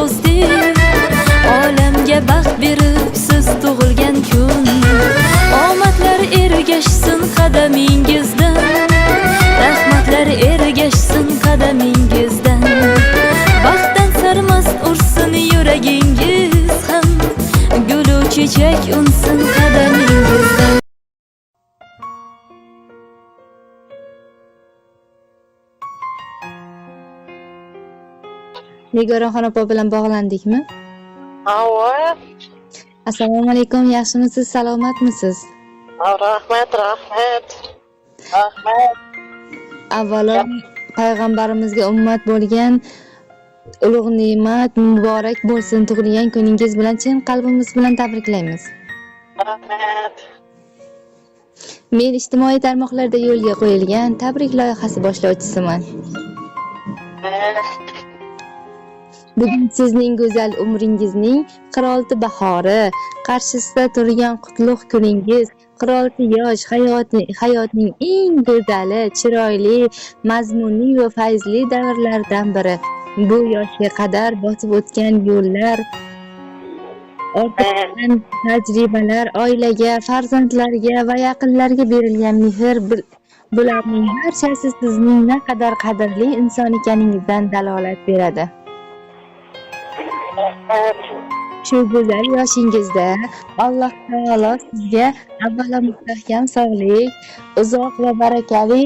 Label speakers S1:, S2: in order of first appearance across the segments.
S1: to'sdik. Olamga baxt berib siz tug'ilgan kun, omadlar ergashsin qadamingizdan, rahmatlar ergashsin qadamingizdan. Baxtdan sarmast ursin yuragingiz ham, gulu chechak unsin qadamingizdan.
S2: Nigoraxon opa bilan bog'landikmi?
S3: Avo.
S2: Assalomu alaykum, yaxshimisiz, salomatmisiz?
S3: Rahmat.
S2: Avvalo payg'ambarimizga ummat bo'lgan ulug' ne'mat muborak bo'lsin. Tug'ilgan kuningiz bilan chin qalbimiz bilan tabriklaymiz.
S3: Rahmat.
S2: Men ijtimoiy tarmoqlarda yo'lga qo'yilgan tabrik loyihasi boshlovchisiman. Bugun sizning go'zal umringizning 46 bahori, qarshisida turgan qutlug' kuningiz, 46 yosh hayotning eng go'zali, chiroyli, mazmunli va fayzli davrlaridan biri. Bu yoshga qadar bosib o'tgan yo'llar, ortgan tajribalar, oilaga, farzandlarga va yaqinlarga berilgan mehr, bularning barchasi sizning naqadar qadrli inson ekaningizdan dalolat beradi. Shu go'zal yoshingizda Alloh taolo sizga avvalo mustahkam sog'lik, uzoq va barakali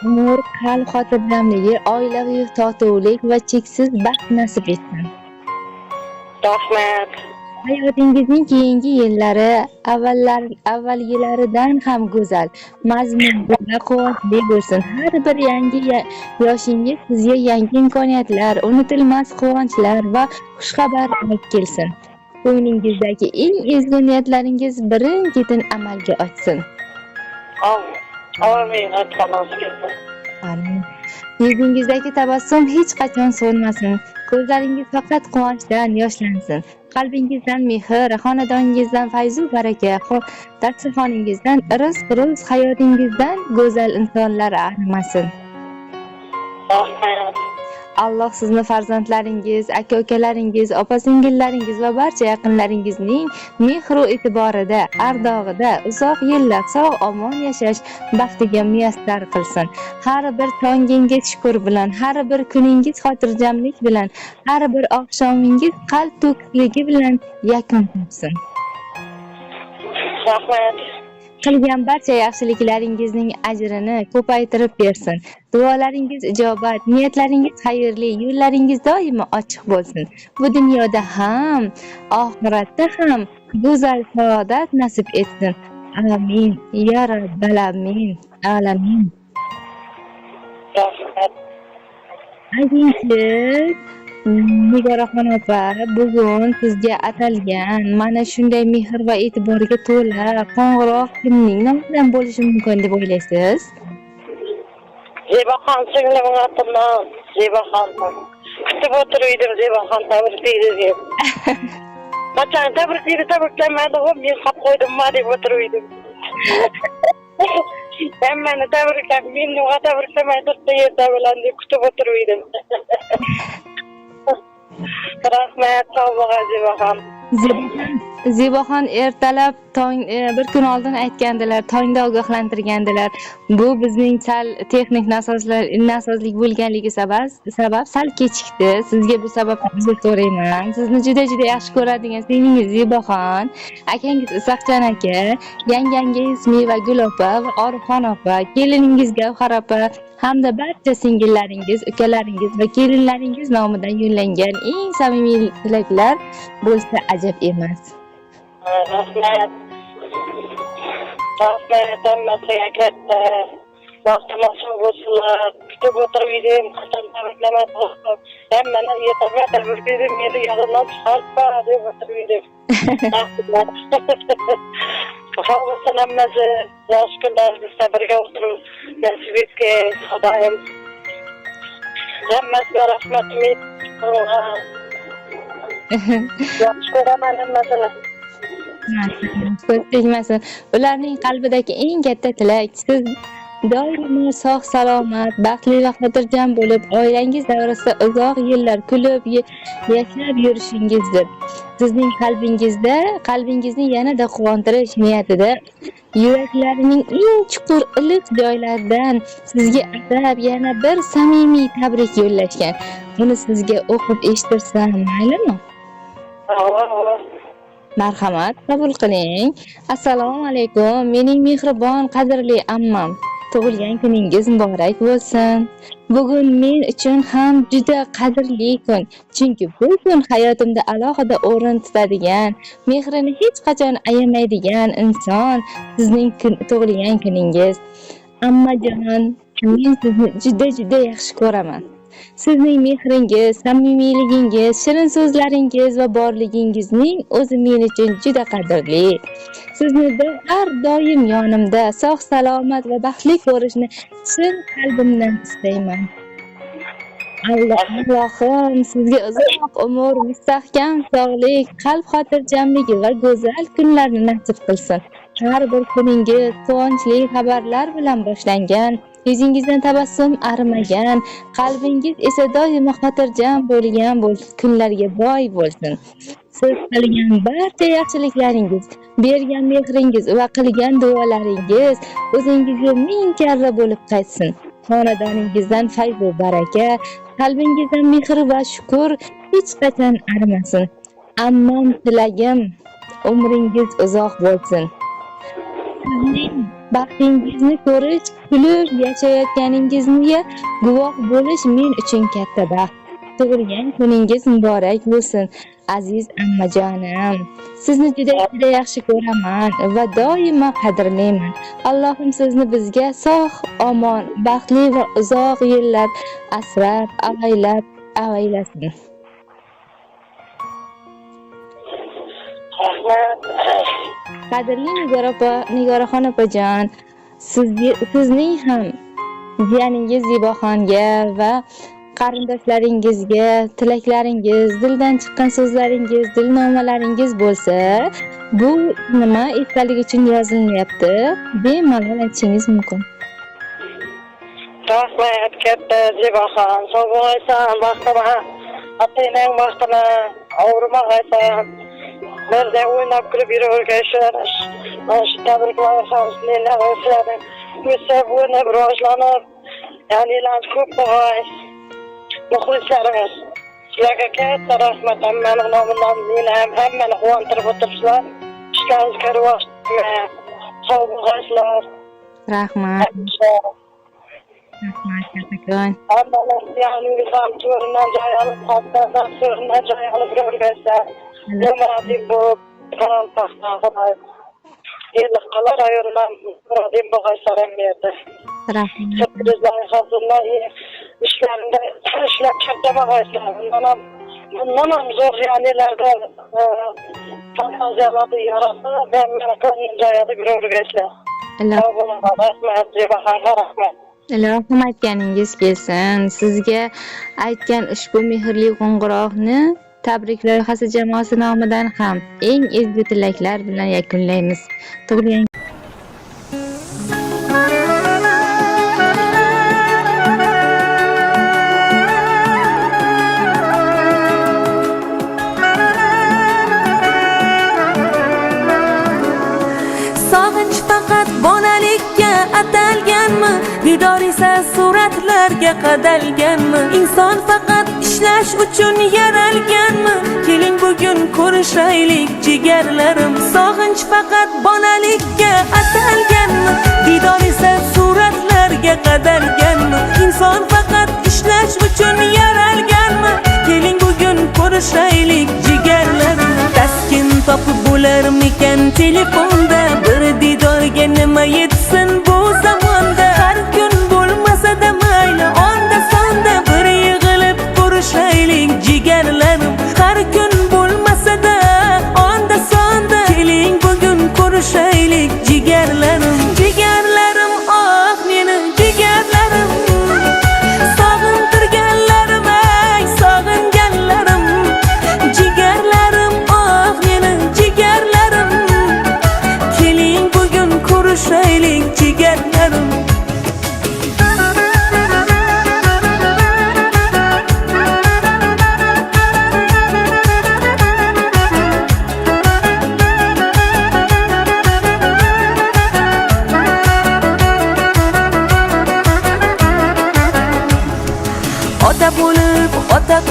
S2: umr, qalb xotirjamligi, oilaviy totuvlik va cheksiz baxt nasib etsin.
S3: Rahmat.
S2: Hayotingizning keyingi yillari avvalgilaridan ham go'zal, mazmunli va quvvatli bo'lsin. Har bir yangi yoshingiz sizga yangi imkoniyatlar, unutilmas quvonchlar va xushxabar olib kelsin. Ko'nglingizdagi eng ezgu niyatlaringiz birin-ketin amalga oshsin.
S3: Amin.
S2: Amin. Yuzingizdagi tabassum hech qachon so'nmasin. Ko'zlaringiz faqat quvonchdan yoshlansin. Qalbingizdan mehr, xonadoningizdan fayzu baraka, dasturxoningizdan rizq, hayotingizdan go'zal insonlar arimasin. Alloh sizni farzandlaringiz, aka-ukalaringiz, opa-singillaringiz va barcha yaqinlaringizning mehr-u e'tiborida, ardog'ida uzoq yillar sog'-omon yashash baxtiga muyassar qilsin. Har bir tongingiz shukr bilan, har bir kuningiz xotirjamlik bilan, har bir oqshomingiz qalb to'kisligi bilan yakun topsin.
S3: Rahmat.
S2: Qilgan barcha yaxshiliklaringizning ajrini ko'paytirib bersin. Duolaringiz ijobat, niyatlaringiz xayrli, yo'llaringiz doimo ochiq bo'lsin. Bu dunyoda ham, oxiratda ham go'zal saodat nasib etsin. Amin. Ya Rabbal alamin.
S3: Rahmat.
S2: Aziz Nigoraxon opa, bugun sizga atalgan mana shunday mehr va e'tiborga to'la qo'ng'iroq kimning nomidan bo'lishi mumkin deb o'ylaysiz?
S3: Zebaxon singlimning atidan Zebaxon. Kutib o'tirdim Zebaxon tabriklaydi deb. Qachon tabriklamadi, men qolib qo'ydimmi deb o'tirdim. Hammani tabriklab, meni tabriklamay turibdi yerda bilan deb kutib o'tirdim. Rahmat, sog' bo'ling Zebaxon.
S2: Zebaxon ertalab bir kun oldin aytgandilar, tongda ogohlantirgandilar. Bu bizning sal texnik nosozlik bo'lganligi sabab sal kechikdi. Sizga bu sababni uzr so'rayman. Sizni juda yaxshi ko'radigan singlingiz Zebaxon, akangiz Isoqjon aka, yangangiz Mevagul opa va Orifxon opa, keliningiz Gavhar opa hamda barcha singillaringiz, ukalaringiz va kelinlaringiz nomidan yo'llangan eng samimiy tilaklar bo'lsa ajab emas.
S3: Rahmat. Hammasiga katta. Baxtli bo'lsinlar. Kutib o'tirdim, qachon tabriklamay qo'ydim. Hammani yetarli tabriklaydim, meni yodimdan chiqarib deb o'tirdim. Rahmat. Sog' bo'lsin hammasi. Yaxshi kunlaringizda birga o'tirib nasib etgay Xudoyim. Hammasiga rahmatim. Yaxshi ko'raman hammasini.
S2: Tegmasin. Ularning qalbidagi eng katta tilak siz doimo sog' salomat, baxtli va xotirjam bo'lib, oilangiz davrasida uzoq yillar kulib, yashnab yurishingizdir. Sizning qalbingizni yanada quvontirish niyatida yuraklarining eng chuqur iliq joylaridan sizga atab yana bir samimiy tabrik yo'llashgan. Uni sizga o'qib eshittirsam maylimi? Marhamat, qabul qiling. Assalomu alaykum. Mening mehribon, qadrli ammam. Tug'ilgan kuningiz muborak bo'lsin. Bugun men uchun ham juda qadrli kun. Chunki bu kun hayotimda alohida o'rin tutadigan, mehrini hech qachon ayamaydigan inson sizning tug'ilgan kuningiz. Ammajon, men sizni juda yaxshi ko'raman. Sizning mehringiz, samimiyligingiz, shirin so'zlaringiz va borligingizning o'zi men uchun juda qadrli. Sizni har doim yonimda sog' salomat va baxtli ko'rishni chin qalbimdan istayman. Allohim sizga uzoq umr, mustahkam sog'lik, qalb xotirjamligi va go'zal kunlarni nasib qilsin. Har bir kuningiz quvonchli xabarlar bilan boshlangan, yuzingizdan tabassum arimagan, qalbingiz esa doimo xotirjam bo'lgan kunlarga boy bo'lsin. Siz qilgan barcha yaxshiliklaringiz, bergan mehringiz va qilgan duolaringiz o'zingizga ming karra bo'lib qaytsin. Xonadoningizdan fayz va baraka, qalbingizdan mehr va shukr hech qachon arimasin. Ammam tilagim, umringiz uzoq bo'lsin. Sizning baxtingizni ko'rish, kulib yashayotganingizga guvoh bo'lish men uchun katta baxt. Tug'ilgan kuningiz muborak bo'lsin, aziz ammajonim. Sizni juda yaxshi ko'raman va doimo qadrlayman. Allohim sizni bizga sog', omon, baxtli va uzoq yillar asrab, avaylasin. Qadrli Nigoraxon opajon, sizning ham jiyaningiz Ziboxonga va qarindoshlaringizga tilaklaringiz, dildan chiqqan so'zlaringiz, dilnomalaringiz bo'lsa, bu nima esdalik uchun yozilmayapti? Bemalol aytishingiz mumkin.
S3: Rahmat katta Ziboxon, sog' bo'laysan, baxtli, otangning baxtini, og'rimag'aysan. Birda o'ynab kulib yuraverganlar. Mana shu tabriklar hamsilar o'sadi. O'sab o'ynab rivojlanib, ya'nilar ko'p bo'lay. Muxlislarimiz, sizlarga katta rahmat, hammaning nomidan men ham hammani quvontirib o'tiribsizlar. Ishlaringizga rivoj, sog' bo'linglar.
S2: Rahmat. Rahmat kattakon.
S3: Hammalar ya'ningiz ham to'rinan joy olib, xotdan to'rinan joy olib yuraverganlar. Nima bu kanal paxta endi qalar ayolman deb bag'aysaram berdi.
S2: Rahmat.
S3: Bizlar hozirlar ishlarida ishlab chiqarmoqchilar. Bundan ham zo'r ya'nilarda fantaziyalarni yaratib, men joyida yuraverganlar. Rahmat.
S2: Ilohim aytganingiz kelsin. Sizga aytgan ushbu mehrli qo'ng'iroqni tabrik loyihasi jamoasi nomidan ham eng ezgu tilaklar bilan yakunlaymiz. Tug'ilgan
S4: Sog'inch faqat bolalikka atalganmi? Didor esa suratlarga qadalganmi? Inson faqat ishlash uchun yaralganmi? Keling bugun ko'rishaylik jigarlarim. Sog'inch faqat bolalikka atalganmi? Didor esa suratlarga qadalganmi? Inson faqat ishlash uchun yaralganmi? Keling bugun ko'rishaylik jigarlarim. Taskin topib bo'larmikan telefonda? Bir didorga nima yetsin bu zamonda? Har kun bo'lmasa-da mayli, onda sonda bir yig'ilib ko'rishaylik jigarlarim. Har kun bo'lmasa-da onda sonda keling bugun ko'rishaylik jigarlarim. Jigarlarim, oh meni jigarlarim, sog'intirganlarim, ay sog'inganlarim. Jigarlarim, oh meni jigarlarim,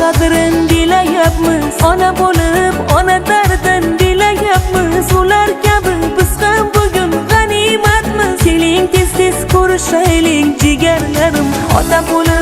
S4: qadrin bilayapmiz, ona bo'lib ona dardin bilayapmiz. Ular kabi biz ham bugun g'animatmiz. Keling tez tez ko'rishaylik jigarlarim, ota bo'lib